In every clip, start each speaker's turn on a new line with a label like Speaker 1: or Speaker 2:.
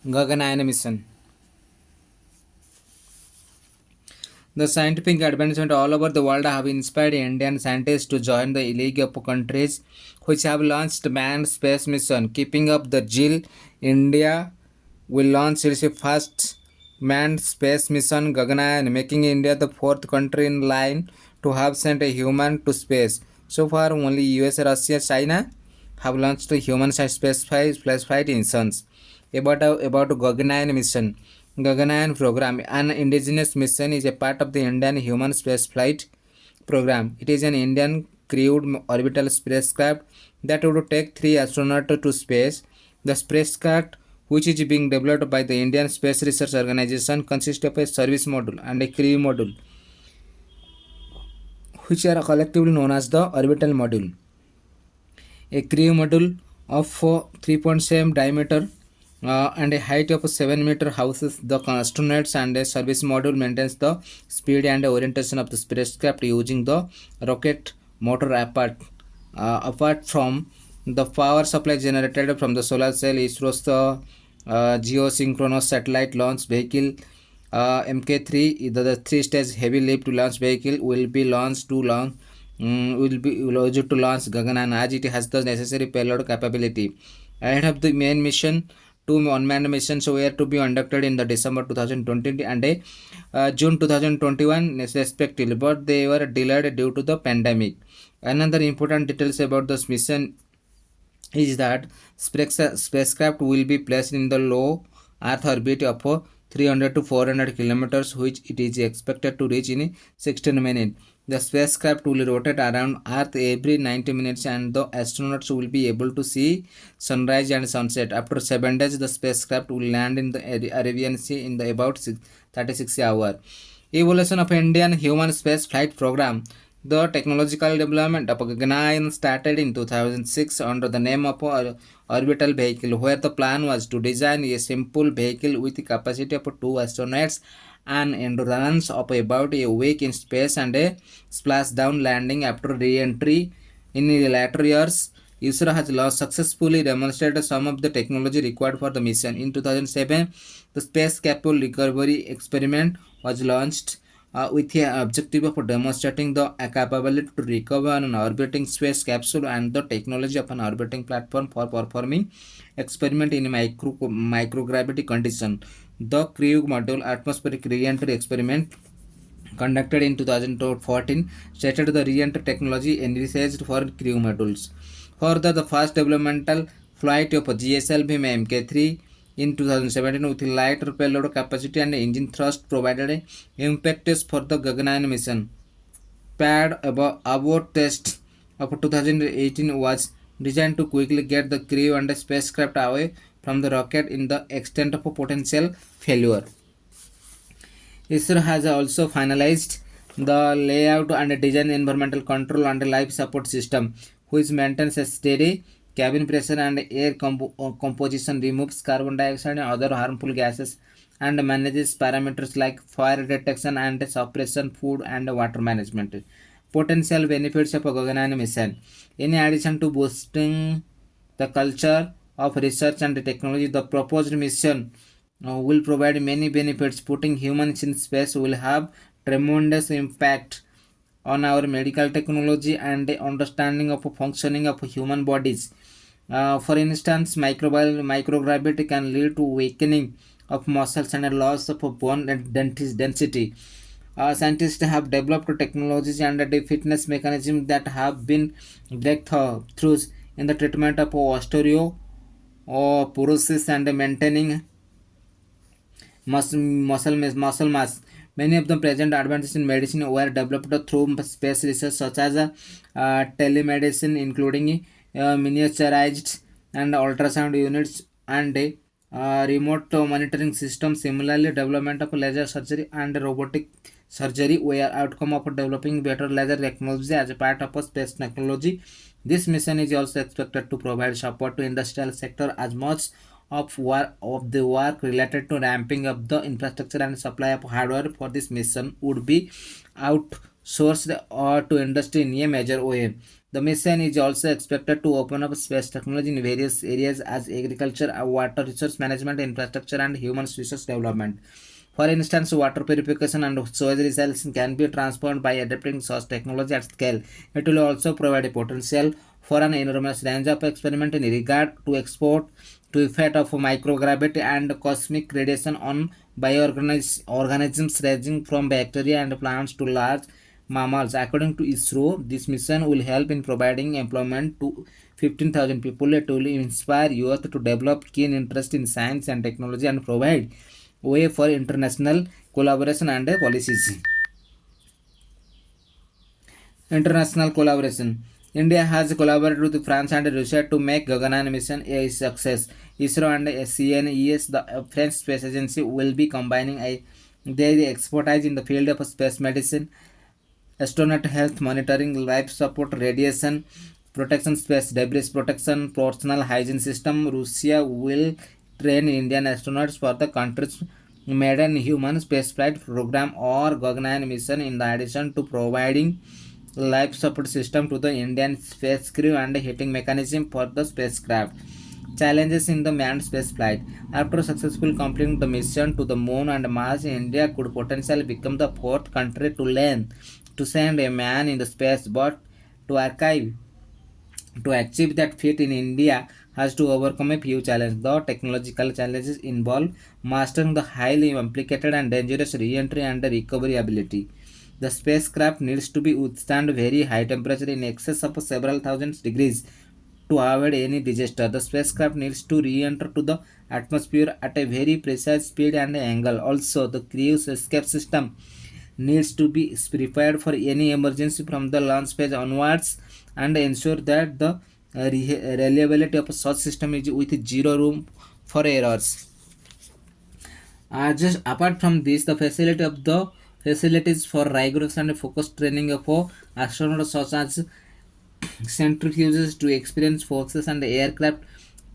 Speaker 1: Gaganyaan Misson. The scientific advancement all over the world have inspired Indian scientists to join the league of countries which have launched manned space mission. Keeping up the Jill, India will launch its first manned space mission Gaganyaan, making India the fourth country in line to have sent a human to space. So far, only US, Russia, China have launched human spaceflight missions. About Gaganyaan mission. Gaganyaan program, an indigenous mission, is a part of the Indian human spaceflight program. It is an Indian crewed orbital spacecraft that would take three astronauts to space. The spacecraft, which is being developed by the Indian Space Research Organization, consists of a service module and a crew module, which are collectively known as the orbital module. A crew module of 3.7 diameter and a height of 7 meter houses the astronauts, and a service module maintains the speed and orientation of the spacecraft using the rocket motor apart from the power supply generated from the solar cell. ISRO's geosynchronous satellite launch vehicle MK3, the three-stage heavy lift launch vehicle, will be launched to launch will be used to launch Gaganyaan as it has the necessary payload capability. Ahead of the main mission, two unmanned missions were to be conducted in the December 2020 and June 2021 respectively, but they were delayed due to the pandemic. Another important details about this mission is that spacecraft will be placed in the low Earth orbit of 300 to 400 kilometers, which it is expected to reach in 16 minutes. The spacecraft will rotate around Earth every 90 minutes, and the astronauts will be able to see sunrise and sunset. After 7 days, the spacecraft will land in the Arabian Sea in the about 36 hours. Evolution of Indian human space flight program. The technological development of Gaganyaan started in 2006 under the name of orbital vehicle, where the plan was to design a simple vehicle with the capacity of two astronauts, an endurance of about a week in space, and a splashdown landing after re-entry. In the latter years, ISRO has successfully demonstrated some of the technology required for the mission. In 2007, the Space Capsule Recovery Experiment was launched with the objective of demonstrating the capability to recover an orbiting space capsule and the technology of an orbiting platform for performing experiment in microgravity condition. The Crew Module Atmospheric Re-entry Experiment conducted in 2014 stated the re-entry technology envisaged for crew modules. Further, the first developmental flight of GSLV Mk3 in 2017 with lighter payload capacity and engine thrust provided impetus for the Gaganyaan mission. Pad abort test of 2018 was designed to quickly get the crew and the spacecraft away from the rocket in the extent of a potential failure. ISRO has also finalized the layout and design environmental control and life support system, which maintains a steady cabin pressure and air composition, removes carbon dioxide and other harmful gases, and manages parameters like fire detection and suppression, food and water management. Potential benefits of Gaganyaan mission. In addition to boosting the culture of research and technology, the proposed mission will provide many benefits. Putting humans in space will have tremendous impact on our medical technology and the understanding of functioning of human bodies. For instance, microgravity can lead to weakening of muscles and a loss of bone density. Scientists have developed technologies and the fitness mechanisms that have been breakthroughs in the treatment of osteoporosis and maintaining muscle mass. Many of the present advances in medicine were developed through space research, such as telemedicine, including miniaturized and ultrasound units and remote monitoring systems. Similarly, development of laser surgery and robotic surgery were outcome of developing better laser technology as a part of a space technology. This mission is also expected to provide support to industrial sector as much of the work related to ramping up the infrastructure and supply of hardware for this mission would be outsourced or to industry in a major way. The mission is also expected to open up space technology in various areas as agriculture, water resource management, infrastructure, and human resource development. For instance, water purification and sewage recycling can be transformed by adapting such technology at scale. It will also provide a potential for an enormous range of experiment in regard to export to effect of microgravity and cosmic radiation on bioorganisms ranging from bacteria and plants to large mammals. According to ISRO, this mission will help in providing employment to 15,000 people. It will inspire youth to develop keen interest in science and technology and provide way for international collaboration and policies. International collaboration. India has collaborated with France and Russia to make Gaganyaan Mission a success. ISRO and CNES, the French Space Agency, will be combining their expertise in the field of space medicine, astronaut health monitoring, life support, radiation protection, space debris protection, personal hygiene system. Russia will train Indian astronauts for the country's maiden human spaceflight program or Gaganyaan mission, in addition to providing life support system to the Indian space crew and heating mechanism for the spacecraft. Challenges in the manned space flight. After successfully completing the mission to the moon and Mars, India could potentially become the fourth country to send a man in the space, but to archive to achieve that feat in India has to overcome a few challenges. The technological challenges involve mastering the highly complicated and dangerous re-entry and recovery ability. The spacecraft needs to be withstand very high temperature in excess of several thousand degrees to avoid any disaster. The spacecraft needs to re-enter to the atmosphere at a very precise speed and angle. Also, the crew's escape system needs to be prepared for any emergency from the launch phase onwards and ensure that the reliability of such system is with zero room for errors. Just apart from this, the facilities for rigorous and focused training of astronauts such as centrifuges to experience forces and aircraft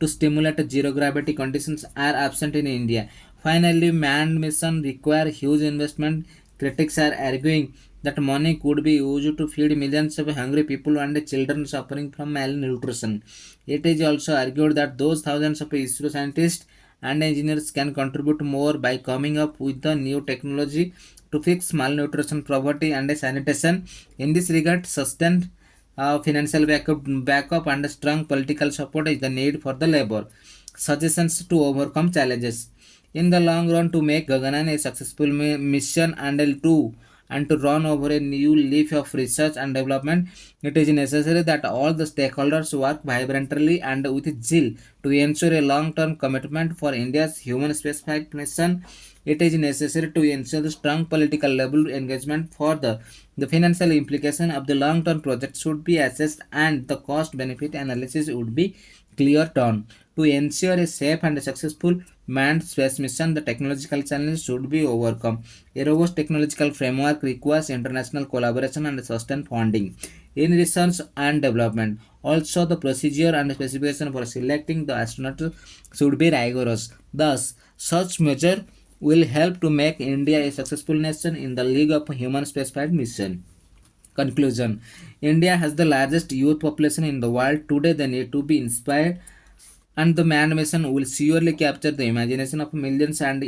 Speaker 1: to stimulate zero gravity conditions are absent in India. Finally, manned mission require huge investment. Critics are arguing that money could be used to feed millions of hungry people and children suffering from malnutrition. It is also argued that those thousands of ISRO scientists and engineers can contribute more by coming up with the new technology to fix malnutrition, poverty, and sanitation. In this regard, sustained financial backup and strong political support is the need for the labor. Suggestions to overcome challenges. In the long run, to make Gaganyaan a successful mission and to run over a new leaf of research and development, it is necessary that all the stakeholders work vibrantly and with zeal to ensure a long-term commitment for India's human spaceflight mission. It is necessary to ensure the strong political level engagement for the financial implication of the long-term project should be assessed and the cost-benefit analysis would be clear on. To ensure a safe and successful manned space mission, the technological challenges should be overcome. A robust technological framework requires international collaboration and sustained funding in research and development. Also, the procedure and specification for selecting the astronauts should be rigorous. Thus, such measure will help to make India a successful nation in the League of Human Spaceflight Mission. Conclusion. India has the largest youth population in the world. Today, they need to be inspired, and the manned mission will surely capture the imagination of millions and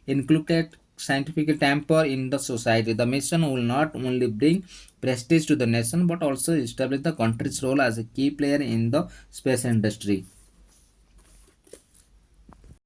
Speaker 1: inculcate scientific temper in the society. The mission will not only bring prestige to the nation but also establish the country's role as a key player in the space industry.